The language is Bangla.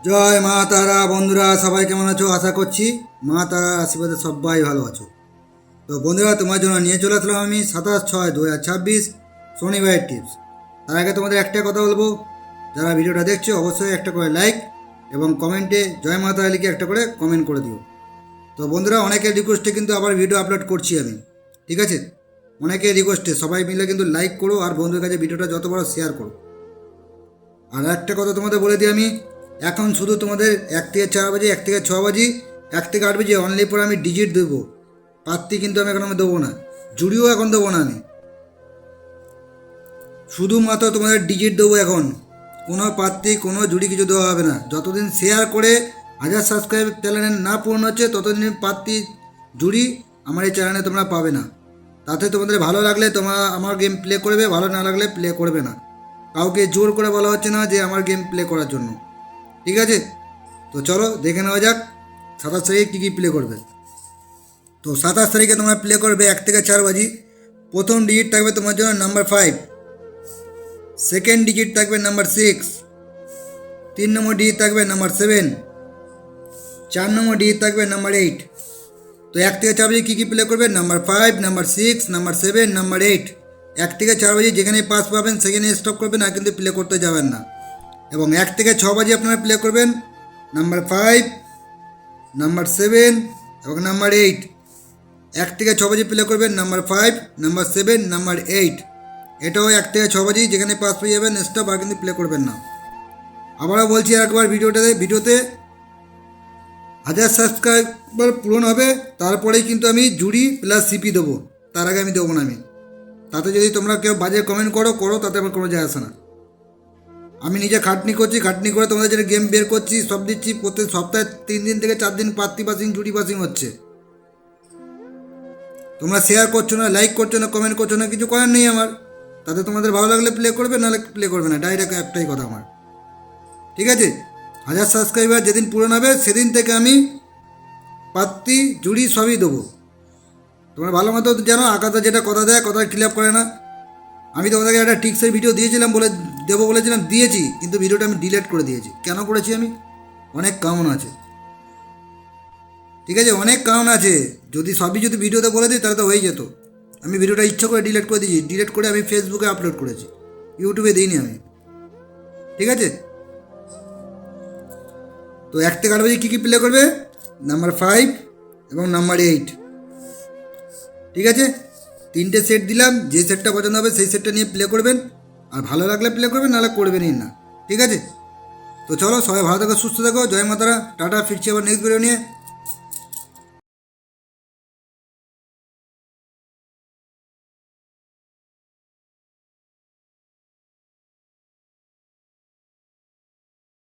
জয় মা তারা। বন্ধুরা সবাই কেমন আছো? আশা করছি মা তারার আশীর্বাদে সবাই ভালো আছো। তো বন্ধুরা, তোমার জন্য নিয়ে চলে আসলাম আমি 27/6/2026 শনিবারের টিপস। তার আগে তোমাদের একটা কথা বলবো, যারা ভিডিওটা দেখছো অবশ্যই একটা করে লাইক এবং কমেন্টে জয় মা তারা লিখে একটা করে কমেন্ট করে দিও। তো বন্ধুরা, অনেকের রিকোয়েস্টে কিন্তু আবার ভিডিও আপলোড করছি আমি, ঠিক আছে? অনেকের রিকোয়েস্টে সবাই মিলে কিন্তু লাইক করো আর বন্ধুদের কাছে ভিডিওটা যত বড় শেয়ার করো। আর একটা কথা তোমাদের বলে দিই আমি, এখন শুধু তোমাদের 1 থেকে 4 বাজে, 1 থেকে 6 বাজি, 1 থেকে 8 বাজে অনলি পর আমি ডিজিট দেবো। পাত্তি কিন্তু আমি দেবো না, জুড়িও এখন দেবো না আমি, শুধুমাত্র তোমাদের ডিজিট দেবো এখন। কোনো পাত্তি কোনো জুড়ি কিছু দেওয়া হবে না। যতদিন শেয়ার করে 1000 সাবস্ক্রাইব চ্যানেলে না পূর্ণ হচ্ছে ততদিন পাত্তি জুড়ি আমার এই চ্যানেলে তোমরা পাবে না। তাতে তোমাদের ভালো লাগলে তোমরা আমার গেম প্লে করবে, ভালো না লাগলে প্লে করবে না। কাউকে জোর করে বলা হচ্ছে না যে আমার গেম প্লে করার জন্য, ঠিক আছে? তো চলো দেখে নেওয়া যাক 27 তারিখে কী কী প্লে করবে। তো 27 তারিখে তোমরা প্লে করবে 1 থেকে 4 বাজি। প্রথম ডিজিট থাকবে তোমার জন্য নাম্বার 5, সেকেন্ড ডিজিট থাকবে নাম্বার 6, 3 নম্বর ডিজিট থাকবে নাম্বার 7, 4 নম্বর ডিজিট থাকবে নাম্বার 8। তো 1 থেকে 4 বাজে কী কী প্লে করবে? Number 5, number 6, number 7, number 8। 1 থেকে 4 বাজে যেখানে পাস পাবেন সেখানে স্টপ করবেন, আর কিন্তু প্লে করতে যাবেন না। এবং 1 থেকে 6 বাজে আপনারা প্লে করবেন নাম্বার 5, নাম্বার 7 এবং নাম্বার 8। 1 থেকে 6 বাজে প্লে করবেন নাম্বার 5, নাম্বার 7, নাম্বার 8। এটাও 1 থেকে 6 বাজে যেখানে পাস পেয়ে যাবেন স্টপ, আর কিন্তু প্লে করবেন না। আবারও বলছি একবার, ভিডিওতে 1000 সাবস্ক্রাইবার পূরণ হবে, তারপরেই কিন্তু আমি জুড়ি প্লাস সিপি দেবো। তার আগে আমি দেবো না আমি। তাতে যদি তোমরা কেউ বাজে কমেন্ট করো তাতে আমার কোনো যায় আসে না। আমি নিজে খাটনি করছি, খাটনি করে তোমাদের যেটা গেম বের করছি সব দিচ্ছি। প্রত্যেক সপ্তাহে 3 দিন থেকে 4 দিন পাত্তি পাসিং জুটি পাসিং হচ্ছে। তোমরা শেয়ার করছো না, লাইক করছো না, কমেন্ট করছো না, কিছু করার নেই আমার। তাতে তোমাদের ভালো লাগলে প্লে করবে, নাহলে প্লে করবে না। ডাইরেক্ট একটাই কথা আমার, ঠিক আছে? 1000 সাবস্ক্রাইবার যেদিন পূরণ হবে সেদিন থেকে আমি পাত্তি জুড়ি সবই দেবো। তোমরা ভালো মতো জানো, আকাশা যেটা কথা দেয় কথা ক্লিয়ার করে না। আমি তোমাদেরকে একটা টিক্সের ভিডিও দিয়েছিলাম, দেবো বলেছিলাম, দিয়েছি, কিন্তু ভিডিওটা আমি ডিলিট করে দিয়েছি। কেন করেছি আমি? অনেক কারণ আছে, ঠিক আছে? অনেক কারণ আছে। যদি ভিডিওতে বলে দিই তাহলে তো হয়ে যেত। আমি ভিডিওটা ইচ্ছা করে ডিলিট করে দিয়েছি। ডিলিট করে আমি ফেসবুকে আপলোড করেছি, ইউটিউবে দিইনি আমি, ঠিক আছে? তো 1 থেকে 8 বাজে কী কী প্লে করবে? নাম্বার 5 এবং নাম্বার 8, ঠিক আছে? 3টে সেট দিলাম, যে সেটটা পছন্দ হবে সেই সেটটা নিয়ে প্লে করবেন। আর ভালো লাগলে প্লে করবেন, নাহলে করবেনই না, ঠিক আছে? তো চলো, সবাই ভালো থাকো, সুস্থ থাকো। জয় মাতারা, টাটা। ফিরছি আবার নেক্সট ভিডিও নিয়ে।